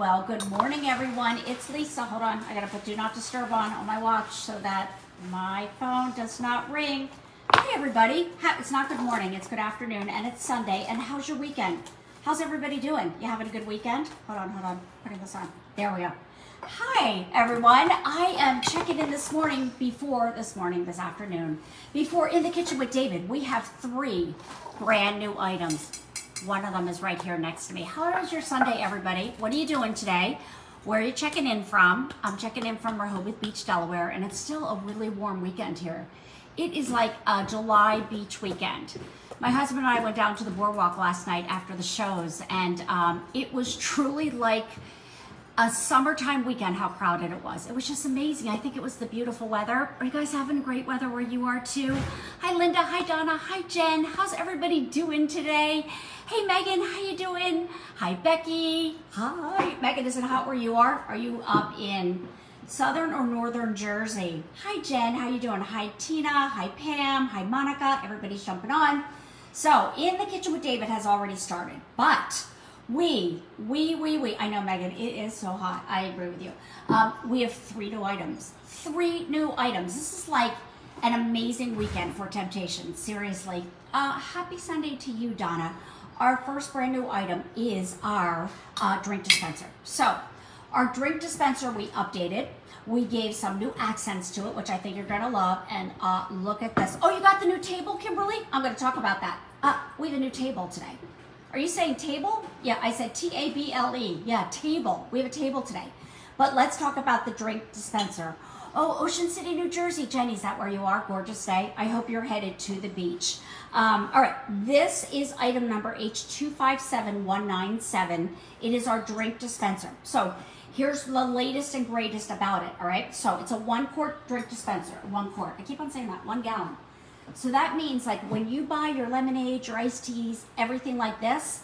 Well, good morning, everyone. It's Lisa. Hold on. I got to put Do Not Disturb on my watch so that my phone does not ring. Hey, everybody. It's not good morning. It's good afternoon, and it's Sunday. And how's your weekend? How's everybody doing? You having a good weekend? Hold on. Putting this on. There we go. Hi, everyone. I am checking in this afternoon, before In the Kitchen with David. We have 3 brand new items. One of them is right here next to me. How was your Sunday, everybody? What are you doing today? Where are you checking in from? I'm checking in from Rehoboth Beach, Delaware, and it's still a really warm weekend here. It is like a July beach weekend. My husband and I went down to the boardwalk last night after the shows, and it was truly like a summertime weekend, how crowded it was. It was just amazing. I think it was the beautiful weather. Are you guys having great weather where you are too? Hi, Linda. Hi, Donna. Hi, Jen. How's everybody doing today? Hey, Megan. How you doing? Hi, Becky. Hi. Megan, is it hot where you are? Are you up in southern or northern Jersey? Hi, Jen. How you doing? Hi, Tina. Hi, Pam. Hi, Monica. Everybody's jumping on. So, In the Kitchen with David has already started, but I know, Megan, it is so hot. I agree with you. We have 3 new items. 3 new items. This is like an amazing weekend for Temp-tations. Seriously. Happy Sunday to you, Donna. Our first brand new item is our drink dispenser. So, our drink dispenser we updated. We gave some new accents to it, which I think you're going to love. And look at this. Oh, you got the new table, Kimberly? I'm going to talk about that. We have a new table today. Are you saying table? Yeah, I said T-A-B-L-E. Yeah, table. We have a table today. But let's talk about the drink dispenser. Oh, Ocean City, New Jersey. Jenny, is that where you are? Gorgeous day. I hope you're headed to the beach. All right, this is item number H257197. It is our drink dispenser. So here's the latest and greatest about it, all right? So it's a 1-quart drink dispenser, 1 quart. I keep on saying that, 1 gallon. So that means like when you buy your lemonade, your iced teas, everything like this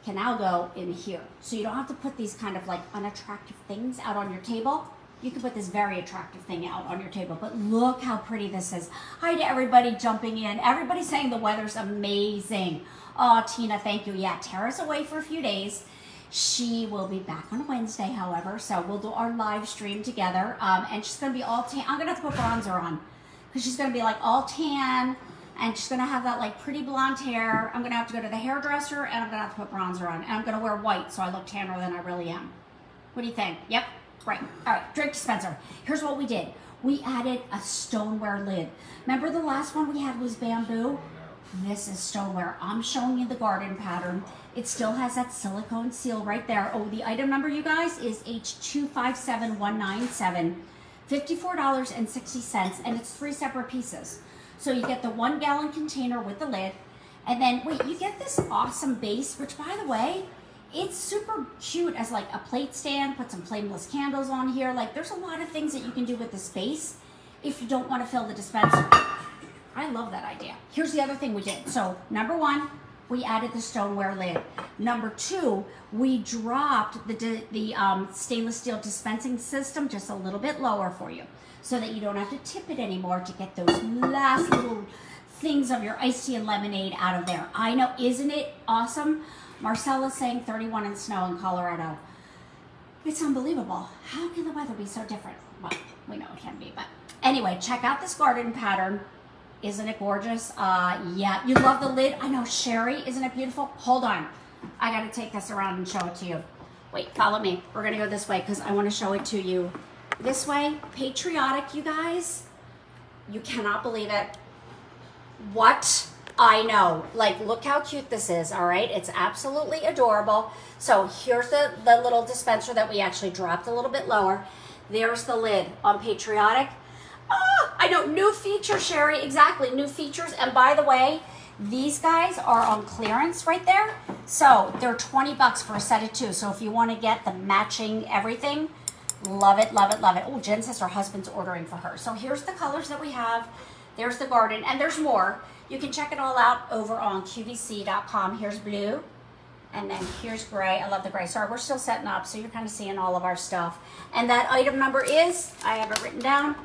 can now go in here. So you don't have to put these kind of like unattractive things out on your table. You can put this very attractive thing out on your table, but look how pretty this is. Hi to everybody jumping in. Everybody's saying the weather's amazing. Oh, Tina, thank you. Yeah, Tara's away for a few days. She will be back on Wednesday, however, so we'll do our live stream together. And she's gonna be all tan. I'm gonna have to put bronzer on, because she's going to be like all tan, and she's going to have that like pretty blonde hair. I'm going to have to go to the hairdresser, and I'm going to have to put bronzer on, and I'm going to wear white so I look tanner than I really am. What do you think? Yep, great. All right, drink dispenser. Here's what we did. We added a stoneware lid. Remember the last one we had was bamboo? This is stoneware. I'm showing you the garden pattern. It still has that silicone seal right there. Oh, the item number, you guys, is H257197. $54.60, and it's 3 separate pieces. So you get the 1 gallon container with the lid, and then wait, you get this awesome base, which by the way, it's super cute as like a plate stand. Put some flameless candles on here. Like there's a lot of things that you can do with this base if you don't want to fill the dispenser. I love that idea. Here's the other thing we did. So number 1, we added the stoneware lid. Number 2, we dropped the stainless steel dispensing system just a little bit lower for you so that you don't have to tip it anymore to get those last little things of your iced tea and lemonade out of there. I know, isn't it awesome? Marcella's saying 31 and snow in Colorado. It's unbelievable. How can the weather be so different? Well, we know it can be, but anyway, check out this garden pattern. Isn't it gorgeous? Yeah, you love the lid. I know, Sherry, isn't it beautiful? Hold on. I got to take this around and show it to you. Wait, follow me. We're going to go this way because I want to show it to you. This way, patriotic, you guys. You cannot believe it. What? I know. Like, look how cute this is, all right? It's absolutely adorable. So here's the little dispenser that we actually dropped a little bit lower. There's the lid on patriotic. Oh, I know, new feature, Sherry, exactly, new features. And by the way, these guys are on clearance right there. So they're 20 bucks for a set of 2. So if you want to get the matching everything, love it, love it, love it. Oh, Jen says her husband's ordering for her. So here's the colors that we have. There's the garden, and there's more. You can check it all out over on QVC.com. Here's blue, and then here's gray. I love the gray. Sorry, we're still setting up, so you're kind of seeing all of our stuff. And that item number is, I have it written down.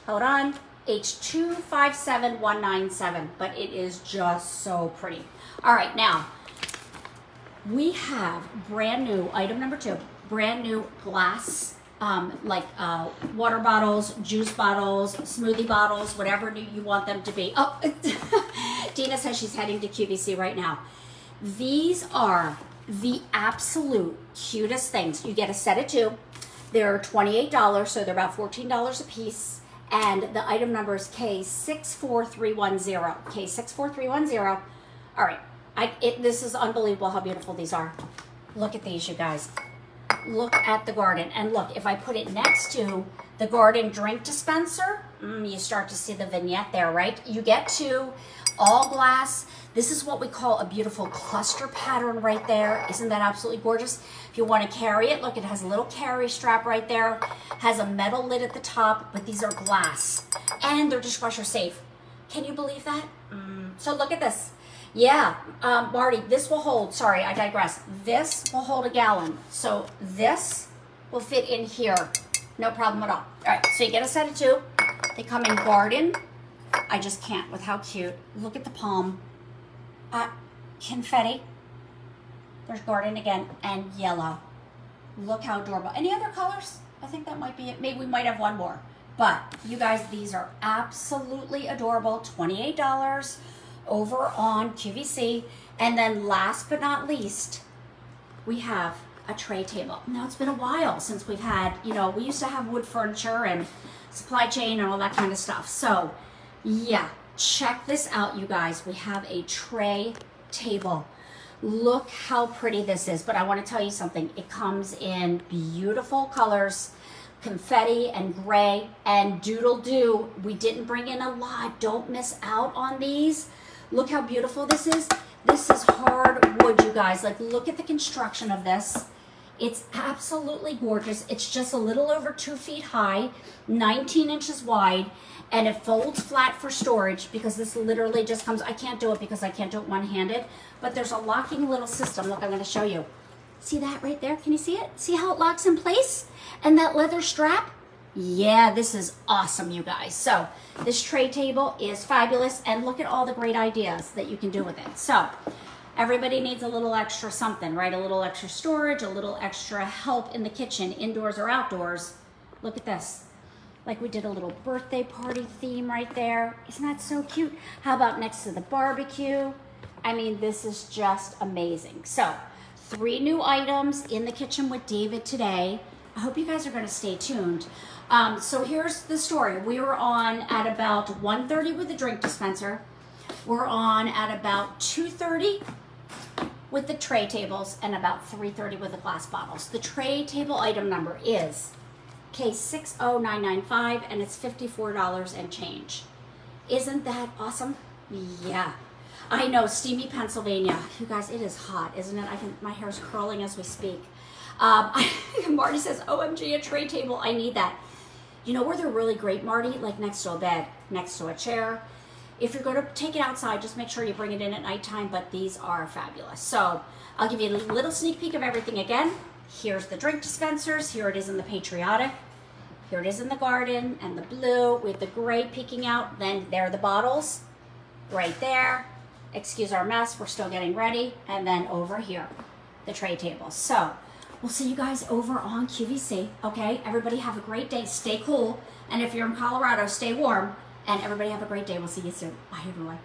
Hold on, H257197, 197, 197, but it is just so pretty. All right, now, we have brand new, item number 2, brand new glass, water bottles, juice bottles, smoothie bottles, whatever you want them to be. Oh, Dina says she's heading to QVC right now. These are the absolute cutest things. You get a set of 2. They're $28, so they're about $14 a piece. And the item number is K64310. K64310. All right. This is unbelievable how beautiful these are. Look at these, you guys. Look at the garden. And look, if I put it next to the garden drink dispenser, you start to see the vignette there, right? You get 2, all glass. This is what we call a beautiful cluster pattern right there. Isn't that absolutely gorgeous? If you want to carry it, look, it has a little carry strap right there. Has a metal lid at the top, but these are glass. And they're dishwasher safe. Can you believe that? So look at this. Yeah, Marty, this will hold, sorry, I digress. This will hold a gallon. So this will fit in here. No problem at all. All right, so you get a set of 2. They come in garden. I just can't with how cute. Look at the palm. Confetti. There's garden again, and yellow. Look how adorable. Any other colors? I think that might be it. Maybe we might have one more. But you guys, these are absolutely adorable. $28 over on QVC. And then last but not least, we have a tray table. Now it's been a while since we've had, we used to have wood furniture and supply chain and all that kind of stuff. So yeah, check this out, you guys. We have a tray table. Look how pretty this is. But I want to tell you something. It comes in beautiful colors, confetti and gray and doodle doo. We didn't bring in a lot. Don't miss out on these. Look how beautiful this is. This is hard wood, you guys. Like, look at the construction of this. It's absolutely gorgeous. It's just a little over 2 feet high, 19 inches wide, and it folds flat for storage because this literally just comes, I can't do it because I can't do it one-handed, but there's a locking little system. Look, I'm going to show you. See that right there? Can you see it? See how it locks in place? And that leather strap? Yeah, this is awesome, you guys. So this tray table is fabulous, and look at all the great ideas that you can do with it. So everybody needs a little extra something, right? A little extra storage, a little extra help in the kitchen, indoors or outdoors. Look at this. Like we did a little birthday party theme right there. Isn't that so cute? How about next to the barbecue? I mean, this is just amazing. So 3 new items in the kitchen with David today. I hope you guys are going to stay tuned. So here's the story. We were on at about 1:30 with the drink dispenser. We're on at about 2:30 with the tray tables and about 3:30 with the glass bottles. The tray table item number is K60995 and it's $54 and change. Isn't that awesome? Yeah. I know, steamy Pennsylvania. You guys, it is hot, isn't it? My hair's curling as we speak. Marty says, OMG, a tray table, I need that. You know where they're really great, Marty? Like next to a bed, next to a chair. If you're going to take it outside, just make sure you bring it in at nighttime, but these are fabulous. So I'll give you a little sneak peek of everything again. Here's the drink dispensers. Here it is in the patriotic. Here it is in the garden and the blue with the gray peeking out. Then there are the bottles right there. Excuse our mess, we're still getting ready. And then over here, the tray table. So we'll see you guys over on QVC, okay? Everybody have a great day. Stay cool. And if you're in Colorado, stay warm. And everybody have a great day. We'll see you soon. Bye, everyone.